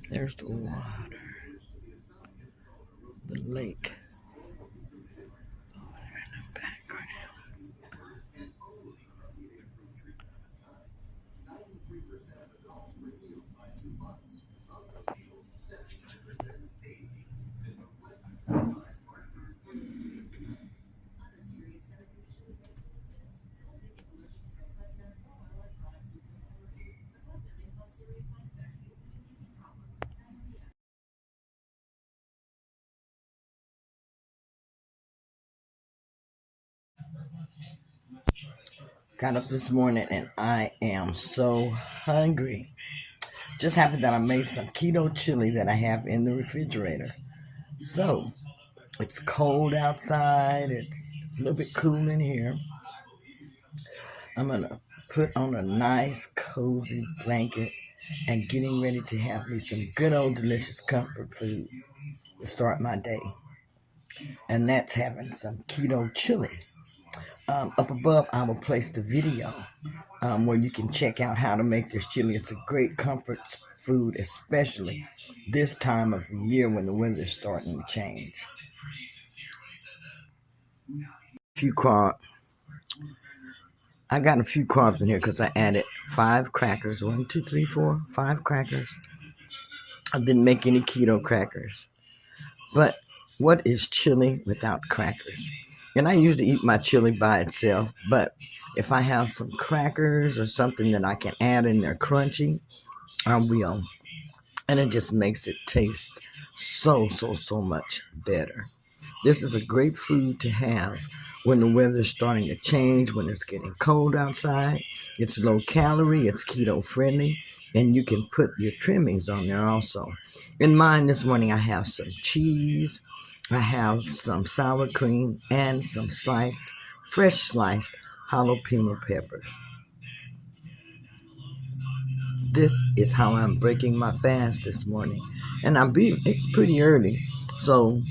There's the water, the lake. Got up this morning and I am so hungry. Just happened that I made some keto chili that I have in the refrigerator. So it's cold outside. It's a little bit cool in here. I'm gonna put on a nice cozy blanket and getting ready to have me some good old delicious comfort food to start my day. And that's having some keto chili. Up above, I will place the video where you can check out how to make this chili. It's a great comfort food, especially this time of the year when the weather is starting to change. I got a few carbs in here because I added 5 crackers. 1, 2, 3, 4, 5 crackers. I didn't make any keto crackers. But what is chili without crackers? And I usually eat my chili by itself, but if I have some crackers or something that I can add in there crunchy, I will. And it just makes it taste so much better. This is a great food to have when the weather's starting to change, when it's getting cold outside. It's low calorie, it's keto friendly, and you can put your trimmings on there also. In mine this morning, I have some cheese, I have some sour cream, and some fresh sliced jalapeno peppers. This is how I'm breaking my fast this morning. And it's pretty early, so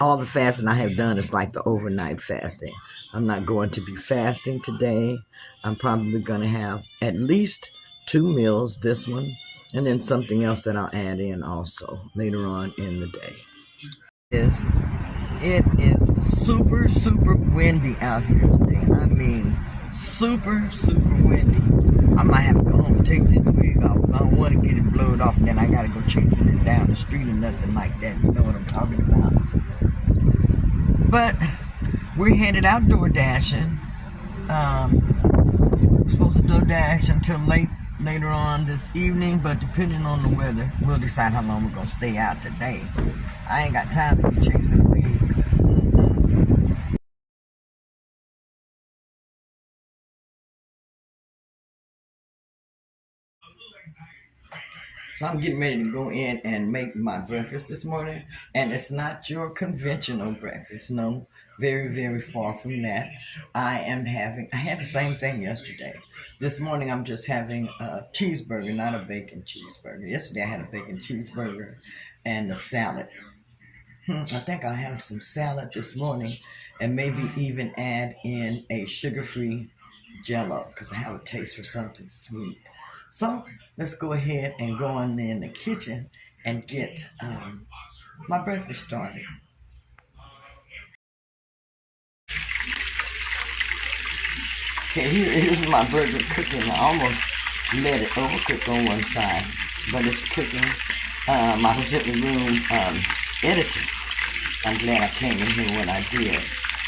all the fasting I have done is like the overnight fasting. I'm not going to be fasting today. I'm probably going to have at least 2 meals, this one, and then something else that I'll add in also later on in the day. It is super windy out here today. I mean, super windy. I might have to go home and take this wig off. I don't want to get it blowed off, and then I got to go chasing it down the street or nothing like that. You know what I'm talking about. But we're headed outdoor dashing. We're supposed to do dash until later on this evening, but depending on the weather, we'll decide how long we're going to stay out today. I ain't got time to be chasing wigs. So I'm getting ready to go in and make my breakfast this morning. And it's not your conventional breakfast. No, very far from that. I had the same thing yesterday. This morning I'm just having a cheeseburger, not a bacon cheeseburger. Yesterday I had a bacon cheeseburger and a salad. I think I'll have some salad this morning and maybe even add in a sugar-free Jello because I have a taste for something sweet. So let's go ahead and go on in the kitchen and get my breakfast started. Okay, here's my burger cooking. I almost let it overcook on one side, but it's cooking. I was in the room editing. I'm glad I came in here when I did.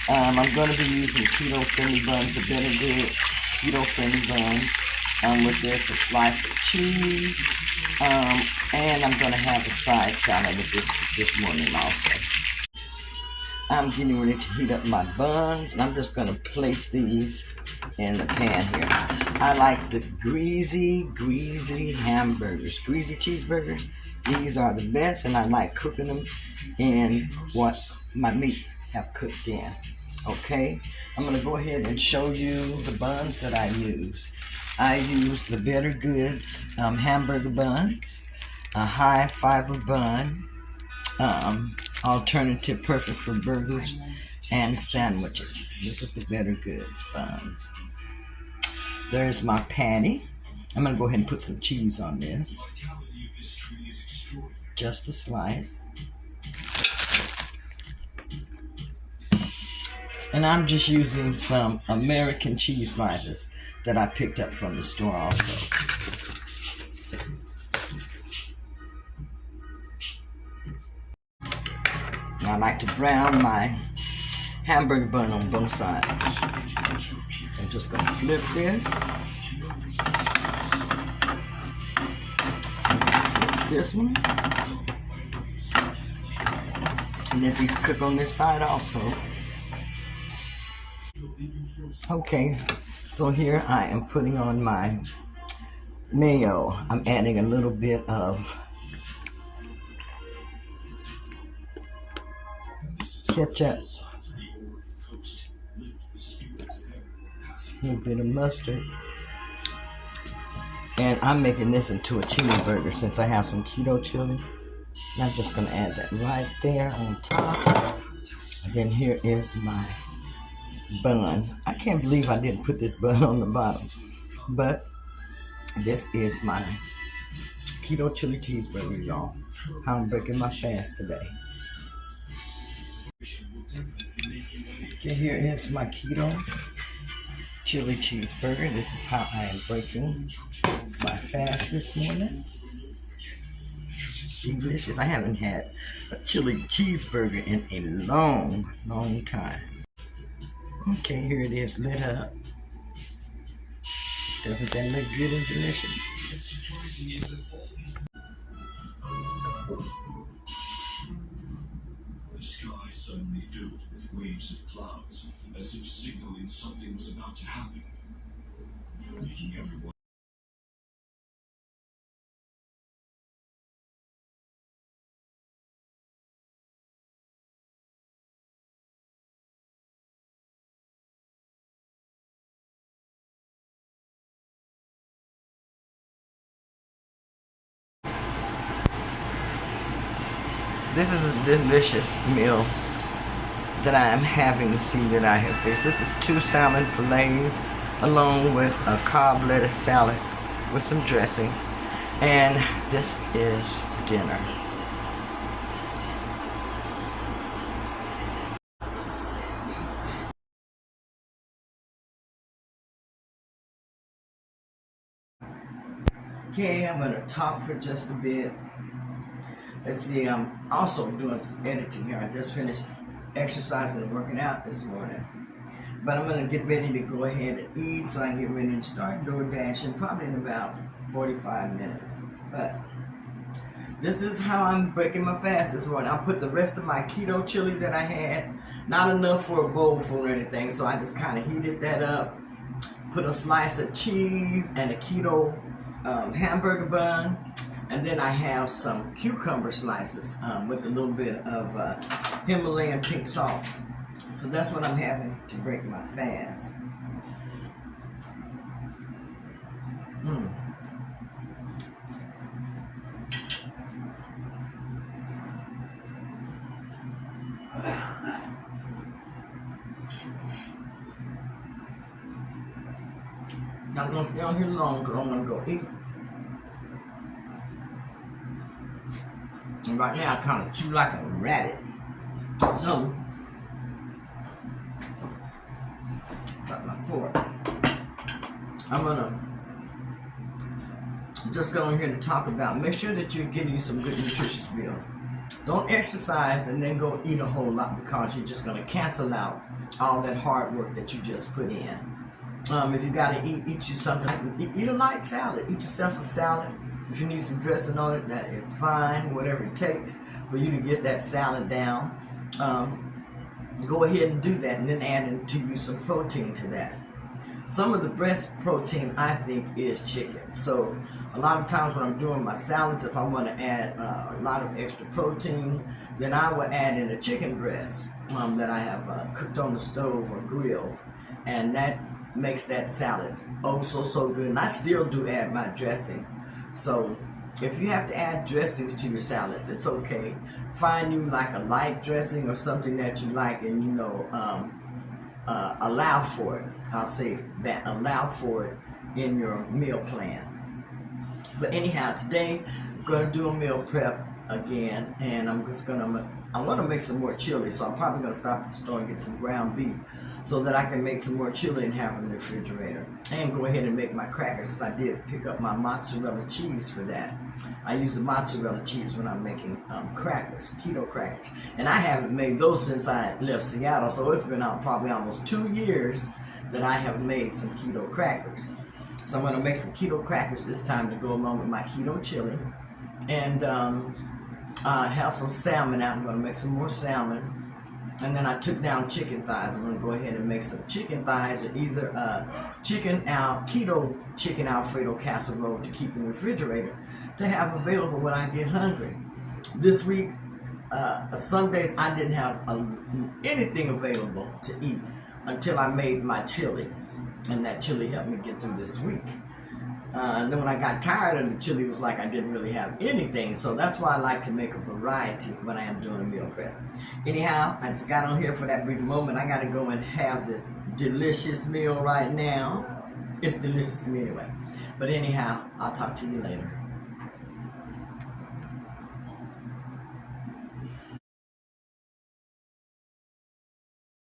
I'm going to be using keto-friendly buns, the Better Good keto-friendly buns. With this, a slice of cheese, and I'm going to have a side salad with this morning also. I'm getting ready to heat up my buns, and I'm just going to place these in the pan here. I like the greasy hamburgers, greasy cheeseburgers. These are the best, and I like cooking them in what my meat have cooked in. Okay, I'm going to go ahead and show you the buns that I use. I use the Better Goods hamburger buns, a high fiber bun, alternative perfect for burgers and sandwiches. This is the Better Goods buns. There's my patty. I'm going to go ahead and put some cheese on this. Just a slice. And I'm just using some American cheese slices that I picked up from the store also. Now I like to brown my hamburger bun on both sides. I'm just going to flip this. Flip this one. And let these cook on this side also. Okay, so here I am putting on my mayo. I'm adding a little bit of ketchup, a little bit of mustard, and I'm making this into a chili burger since I have some keto chili. And I'm just going to add that right there on top. And then here is my bun. I can't believe I didn't put this bun on the bottom, but this is my keto chili cheeseburger, y'all. How I'm breaking my fast today. Okay, here is my keto chili cheeseburger. This is how I am breaking my fast this morning. Delicious. I haven't had a chili cheeseburger in a long time. Okay, here it is lit up. Doesn't that look good and delicious? The sky suddenly filled with waves of clouds, as if signaling something was about to happen, making everyone. This is a delicious meal that I am having to see that I have fixed. This is 2 salmon fillets along with a Cobb lettuce salad with some dressing. And this is dinner. Okay, I'm going to talk for just a bit. Let's see, I'm also doing some editing here. I just finished exercising and working out this morning. But I'm going to get ready to go ahead and eat so I can get ready and start DoorDashing probably in about 45 minutes. But this is how I'm breaking my fast this morning. I put the rest of my keto chili that I had, not enough for a bowl full or anything, so I just kind of heated that up. Put a slice of cheese and a keto hamburger bun. And then I have some cucumber slices with a little bit of Himalayan pink salt. So that's what I'm having to break my fast. Not gonna stay on here long because I'm gonna go eat. And right now I kind of chew like a rabbit. So, got my fork. I'm just going here to talk about, make sure that you're getting some good nutritious meals. Don't exercise and then go eat a whole lot because you're just going to cancel out all that hard work that you just put in. If you got to eat you something. Eat a light salad. Eat yourself a salad. If you need some dressing on it, that is fine. Whatever it takes for you to get that salad down. go ahead and do that, and then add into you some protein to that. Some of the best protein, I think, is chicken. So a lot of times when I'm doing my salads, if I want to add a lot of extra protein, then I will add in a chicken breast that I have cooked on the stove or grilled, and that makes that salad oh so good. And I still do add my dressings. So if you have to add dressings to your salads, it's okay. Find you like a light dressing or something that you like, and allow for it. I'll say that, allow for it in your meal plan. But anyhow, today I'm gonna do a meal prep again, and I want to make some more chili, so I'm probably gonna stop at the store and get some ground beef so that I can make some more chili and have it in the refrigerator. And go ahead and make my crackers, because I did pick up my mozzarella cheese for that. I use the mozzarella cheese when I'm making crackers, keto crackers. And I haven't made those since I left Seattle, so it's been out probably almost 2 years that I have made some keto crackers. So I'm going to make some keto crackers this time to go along with my keto chili. And have some salmon out. I'm going to make some more salmon. And then I took down chicken thighs. I'm going to go ahead and make some chicken thighs, or either keto chicken Alfredo casserole to keep in the refrigerator to have available when I get hungry. This week, some days I didn't have anything available to eat until I made my chili, and that chili helped me get through this week. And then when I got tired of the chili, it was like I didn't really have anything. So that's why I like to make a variety when I am doing a meal prep. Anyhow, I just got on here for that brief moment. I got to go and have this delicious meal right now. It's delicious to me anyway. But anyhow, I'll talk to you later.